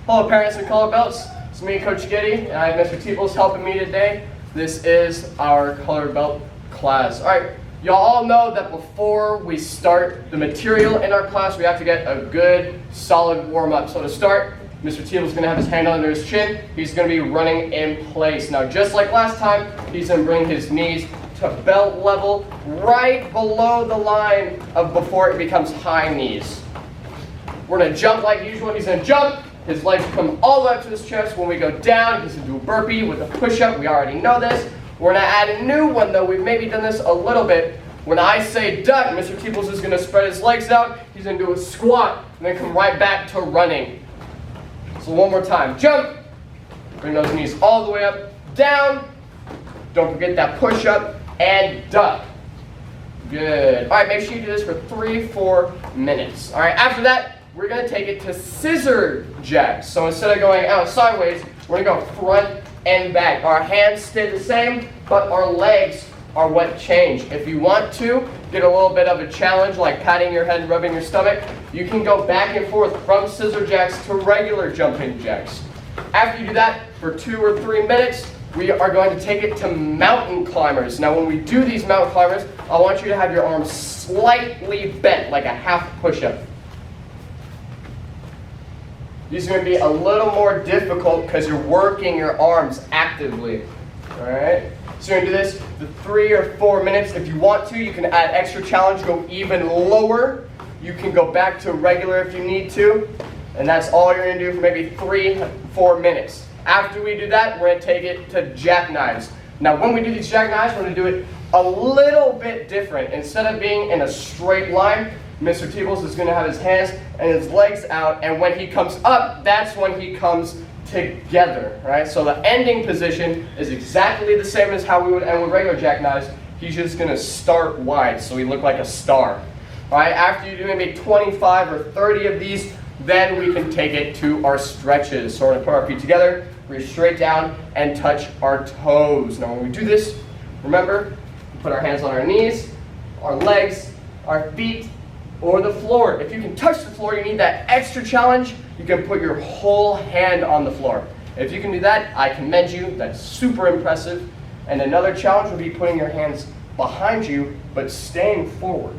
Hello parents and color belts, it's me Coach Giddy and I have Mr. Teebles helping me today. This is our color belt class. Alright, y'all all know that before we start the material in our class we have to get a good solid warm up. So to start, Mr. Teebles is going to have his hand under his chin. He's going to be running in place. Now just like last time, he's going to bring his knees to belt level right below the line of before it becomes high knees. We're going to jump like usual. He's going to jump. His legs come all the way up to his chest. When we go down, he's going to do a burpee with a push-up. We already know this. We're going to add a new one, though. We've maybe done this a little bit. When I say duck, Mr. Teebles is going to spread his legs out. He's going to do a squat and then come right back to running. So one more time. Jump. Bring those knees all the way up. Down. Don't forget that push-up. And duck. Good. All right, make sure you do this for 3-4 minutes. All right, after that, we're going to take it to scissor jacks. So instead of going out sideways, we're going to go front and back. Our hands stay the same, but our legs are what change. If you want to get a little bit of a challenge, like patting your head, rubbing your stomach, you can go back and forth from scissor jacks to regular jumping jacks. After you do that for 2 or 3 minutes, we are going to take it to mountain climbers. Now when we do these mountain climbers, I want you to have your arms slightly bent, like a half push-up. These are going to be a little more difficult because you're working your arms actively. Alright? So you're going to do this for 3 or 4 minutes. If you want to, you can add extra challenge, go even lower. You can go back to regular if you need to. And that's all you're going to do for maybe 3-4 minutes. After we do that, we're going to take it to jackknives. Now when we do these jackknives, we're going to do it a little bit different. Instead of being in a straight line, Mr. Teebles is going to have his hands and his legs out, and when he comes up, that's when he comes together, right? So the ending position is exactly the same as how we would end with regular jackknives. He's just going to start wide, so we look like a star. All right, after you do maybe 25 or 30 of these, then we can take it to our stretches. So we're going to put our feet together, reach straight down, and touch our toes. Now when we do this, remember, we put our hands on our knees, our legs, our feet, or the floor. If you can touch the floor, you need that extra challenge, you can put your whole hand on the floor. If you can do that, I commend you. That's super impressive. And another challenge would be putting your hands behind you, but staying forward.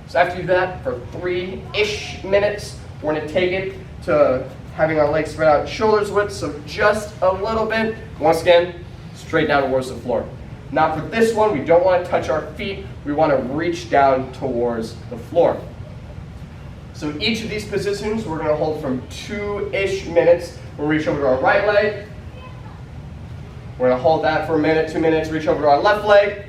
So after you do that for 3-ish minutes, we're going to take it to having our legs spread out shoulders width, so just a little bit. Once again, straight down towards the floor. Now for this one, we don't want to touch our feet. We want to reach down towards the floor. So each of these positions, we're going to hold from 2-ish minutes. We'll reach over to our right leg. We're going to hold that for a minute, 2 minutes, reach over to our left leg.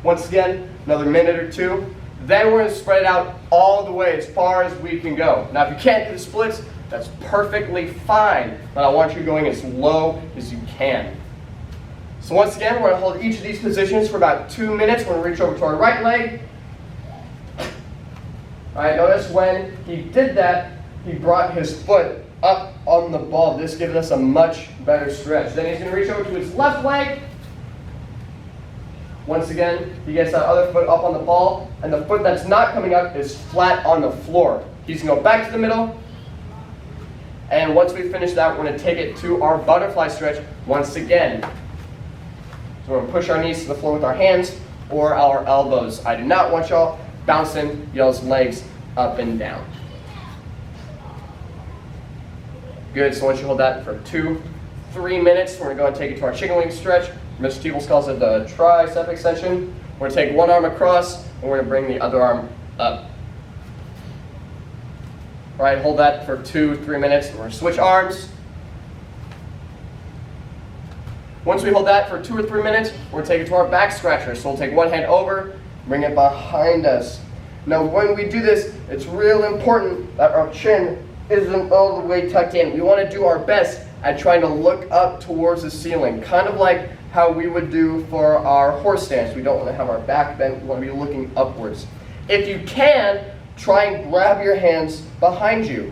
Once again, another minute or 2. Then we're going to spread it out all the way as far as we can go. Now if you can't do the splits, that's perfectly fine, but I want you going as low as you can. So once again, we're going to hold each of these positions for about 2 minutes. We're going to reach over to our right leg. All right, notice when he did that, he brought his foot up on the ball. This gives us a much better stretch. Then he's going to reach over to his left leg. Once again, he gets that other foot up on the ball, and the foot that's not coming up is flat on the floor. He's going to go back to the middle. And once we finish that, we're going to take it to our butterfly stretch once again. So we're going to push our knees to the floor with our hands or our elbows. I do not want y'all bouncing y'all's legs up and down. Good, so once you hold that for 2-3 minutes, we're going to go and take it to our chicken wing stretch. Mr. Teebles calls it the tricep extension. We're going to take one arm across, and we're going to bring the other arm up. All right, hold that for 2-3 minutes. We're going to switch arms. Once we hold that for 2 or 3 minutes, we're going to take it to our back scratcher. So we'll take one hand over, bring it behind us. Now when we do this, it's real important that our chin isn't all the way tucked in. We want to do our best at trying to look up towards the ceiling, kind of like how we would do for our horse stance. We don't want to have our back bent, we want to be looking upwards. If you can, try and grab your hands behind you.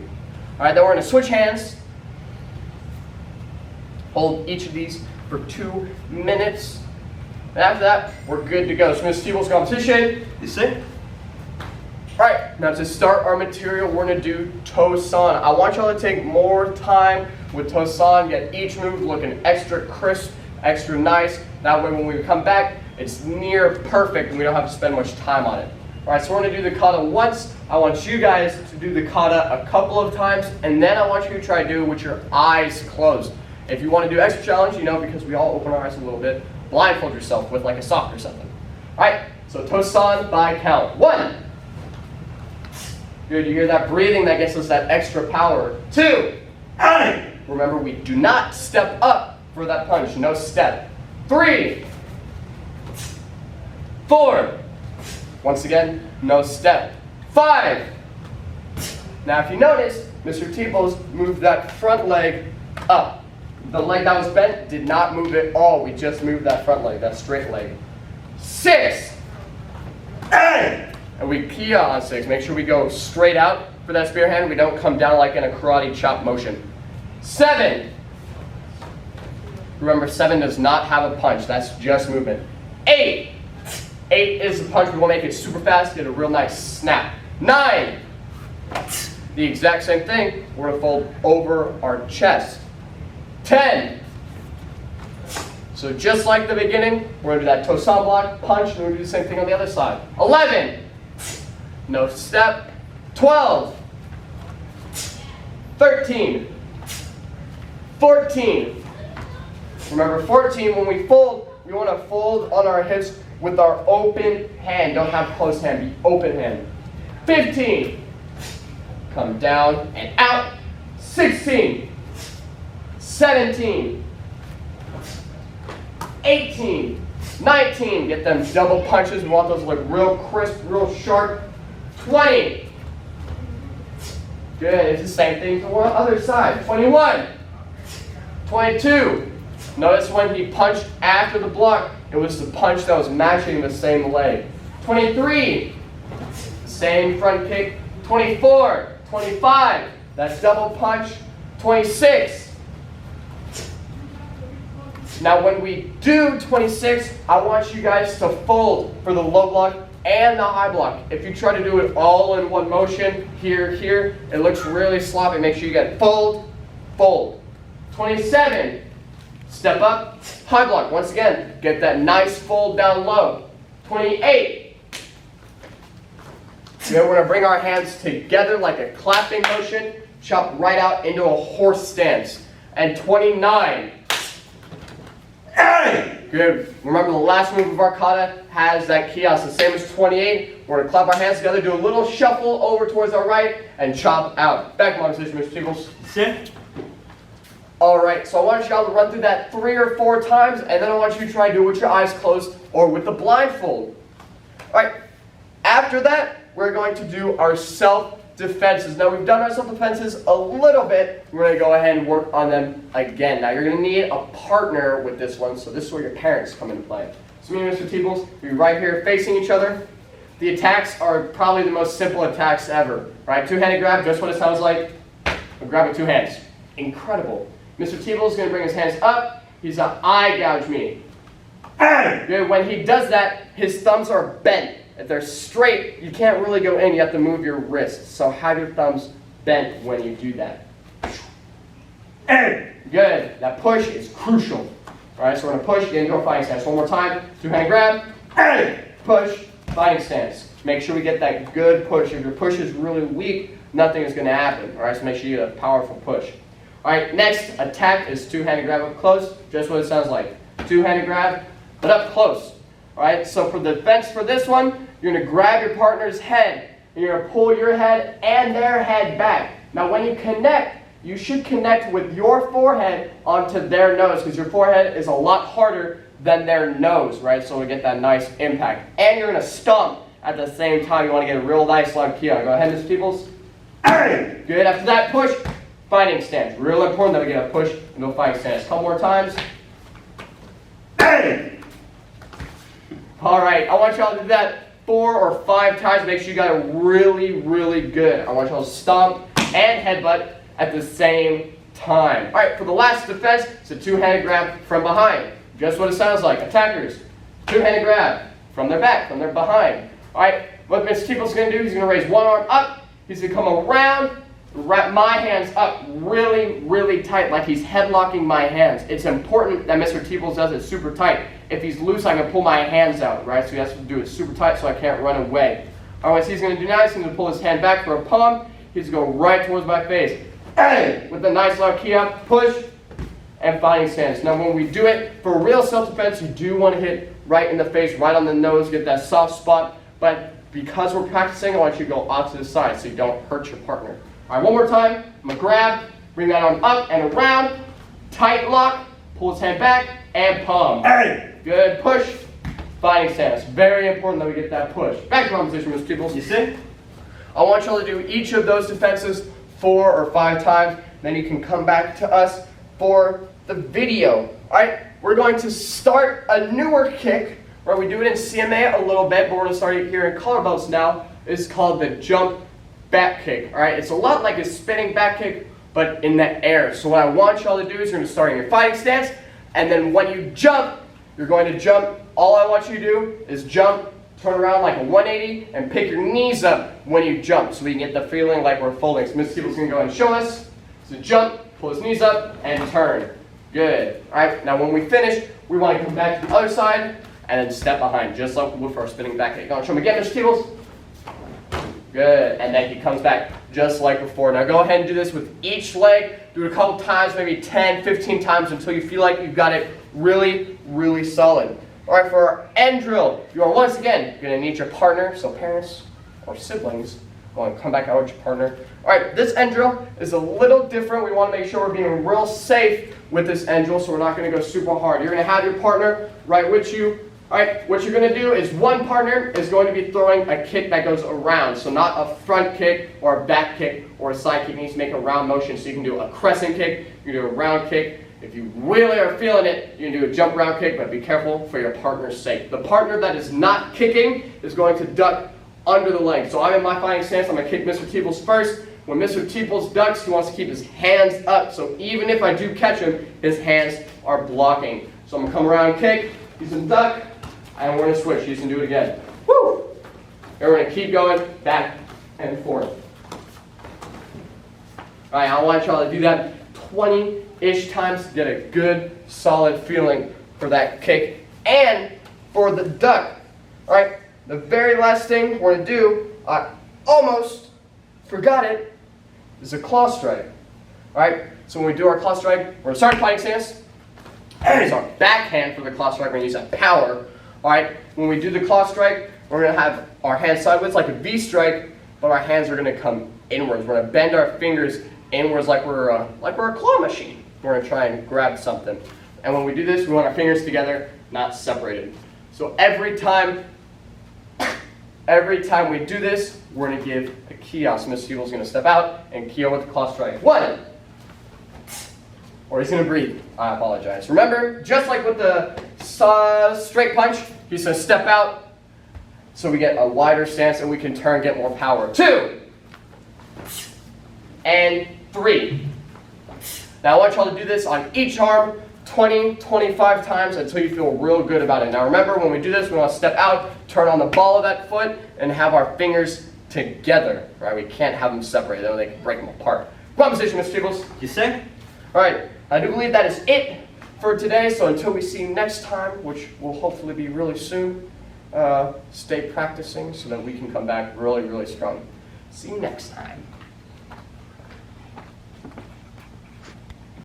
All right, then we're going to switch hands. Hold each of these for 2 minutes. And after that, we're good to go. So Mr. Teebles' competition, you see? Alright, now to start our material, we're going to do Tosan. I want y'all to take more time with Tosan, get each move looking extra crisp, extra nice. That way when we come back, it's near perfect and we don't have to spend much time on it. Alright, so we're going to do the kata once. I want you guys to do the kata a couple of times, and then I want you to try to do it with your eyes closed. If you want to do extra challenge, because we all open our eyes a little bit, blindfold yourself with like a sock or something. Alright, so Tosan by count. 1. Good, you hear that breathing, that gets us that extra power. 2. Remember, we do not step up for that punch, no step. 3. 4. Once again, no step. 5. Now if you notice, Mr. Teeples moved that front leg up. The leg that was bent did not move at all. We just moved that front leg, that straight leg. 6. And we kia on 6. Make sure we go straight out for that spear hand. We don't come down like in a karate chop motion. 7. Remember, 7 does not have a punch. That's just movement. 8. 8 is the punch. We want to make it super fast, get a real nice snap. 9. The exact same thing. We're going to fold over our chest. 10. So just like the beginning, we're going to do that Tosan block, punch, and we're going to do the same thing on the other side. 11. No step. 12. 13. 14. Remember, 14, when we fold, we want to fold on our hips with our open hand. Don't have closed hand, be open hand. 15. Come down and out. 16. 17. 18. 19. Get them double punches. We want those to look real crisp, real sharp. 20. Good. It's the same thing for the other side. 21. 22. Notice when he punched after the block, it was the punch that was matching the same leg. 23. Same front kick. 24. 25. That's double punch. 26. Now when we do 26, I want you guys to fold for the low block and the high block. If you try to do it all in one motion, here, it looks really sloppy. Make sure you get fold, fold. 27, step up, high block. Once again, get that nice fold down low. 28, we're going to bring our hands together like a clapping motion, chop right out into a horse stance. And 29, good. Remember the last move of our kata has that kiosk, the same as 28. We're going to clap our hands together, do a little shuffle over towards our right, and chop out. Back my position, Mr. Teeples. Sit. Alright, so I want y'all to run through that 3 or 4 times, and then I want you to try to do it with your eyes closed or with the blindfold. Alright, after that, we're going to do our self-defenses. Now we've done our self-defenses a little bit. We're going to go ahead and work on them again. Now you're going to need a partner with this one, so this is where your parents come into play. So me and Mr. Teeples, we'll be right here facing each other. The attacks are probably the most simple attacks ever. Right, two-handed grab, just what it sounds like. We'll grab with 2 hands. Incredible. Mr. Teeples is going to bring his hands up. He's going to eye gouge me. Good. When he does that, his thumbs are bent. If they're straight, you can't really go in. You have to move your wrists. So have your thumbs bent when you do that. Good. That push is crucial. All right, so we're going to push, get into a fighting stance. One more time. Two-handed grab. Push, fighting stance. Make sure we get that good push. If your push is really weak, nothing is going to happen. All right, so make sure you get a powerful push. All right, next attack is two-handed grab up close. Just what it sounds like. Two-handed grab, but up close. All right, so for the defense for this one, you're going to grab your partner's head, and you're going to pull your head and their head back. Now when you connect, you should connect with your forehead onto their nose, because your forehead is a lot harder than their nose, right? So we get that nice impact. And you're going to stomp at the same time. You want to get a real nice long kia. Go ahead, Mr. Teeples. Good. After that push, fighting stance. Real important that we get a push and go fighting stance. Couple more times. All right, I want y'all to do that 4 or 5 times. Make sure you got it really, really good. I want y'all to stomp and headbutt at the same time. All right, for the last defense, it's a two-handed grab from behind. Just what it sounds like. Attackers, two-handed grab from their back, from their behind. All right, What Mr. Teeple's going to do, he's going to raise one arm up. He's going to come around, wrap my hands up really, really tight, like he's headlocking my hands. It's important that Mr. Teeples does it super tight. If he's loose, I can pull my hands out, right? So he has to do it super tight so I can't run away. All right, so he's going to do now, he's going to pull his hand back for a palm. He's going to go right towards my face. With a nice loud key up, push, and fighting stance. Now when we do it, for real self-defense, you do want to hit right in the face, right on the nose, get that soft spot. But because we're practicing, I want you to go off to the side so you don't hurt your partner. All right, one more time. I'm going to grab, bring that arm up and around, tight lock, pull his hand back, and palm. Good, push, fighting stance. Very important that we get that push. Back to arm position, Mr. Teeples. You see? I want y'all to do each of those defenses 4 or 5 times. Then you can come back to us for the video. All right, we're going to start a newer kick where we do it in CMA a little bit, but we're going to start it here in color belts now. It's called the jump back kick. All right, it's a lot like a spinning back kick, but in the air. So what I want y'all to do is you're going to start in your fighting stance, and then when you jump, you're going to jump. All I want you to do is jump, turn around like a 180, and pick your knees up when you jump so we can get the feeling like we're folding. So Mr. Teeple's going to go ahead and show us. So jump, pull his knees up, and turn. Good. All right, now when we finish, we want to come back to the other side and then step behind, just like we would for our spinning back kick. Go on, show him again, Mr. Teeples. Good, and then he comes back just like before. Now go ahead and do this with each leg. Do it a couple times, maybe 10, 15 times until you feel like you've got it really, really solid. All right, for our end drill, you are once again going to need your partner, so parents or siblings, go and come back out with your partner. All right, this end drill is a little different. We want to make sure we're being real safe with this end drill, so we're not going to go super hard. You're going to have your partner right with you. All right, what you're going to do is one partner is going to be throwing a kick that goes around. So not a front kick or a back kick or a side kick. You need to make a round motion. So you can do a crescent kick, you can do a round kick. If you really are feeling it, you can do a jump round kick, but be careful for your partner's sake. The partner that is not kicking is going to duck under the leg. So I'm in my fighting stance. I'm going to kick Mr. Teeples first. When Mr. Teeples ducks, he wants to keep his hands up. So even if I do catch him, his hands are blocking. So I'm going to come around and kick. He's going to duck. And we're going to switch. He's going to do it again. Woo! And we're going to keep going back and forth. All right, I want y'all to do that 20-ish times to get a good, solid feeling for that kick and for the duck. All right, the very last thing we're going to do, I almost forgot it, is a claw strike. All right, so when we do our claw strike, we're going to start fighting stance. Use our backhand for the claw strike. We're going to use that power. All right, when we do the claw strike, we're going to have our hands sideways like a V strike, but our hands are going to come inwards. We're going to bend our fingers inwards like we're a claw machine. We're going to try and grab something. And when we do this, we want our fingers together, not separated. So every time we do this, we're going to give a key out. So Mr. Teeple's going to step out and key out with the claw strike. 1. Or he's going to breathe. I apologize. Remember, just like with the straight punch, he's going to step out so we get a wider stance and we can turn, get more power. 2. And 3. Now I want y'all to do this on each arm 20, 25 times until you feel real good about it. Now remember, when we do this, we want to step out, turn on the ball of that foot, and have our fingers together. Right? We can't have them separated, though they can break them apart. Wrong position, Mr. Teeples. You say? All right, I do believe that is it for today. So until we see you next time, which will hopefully be really soon, stay practicing so that we can come back really, really strong. See you next time.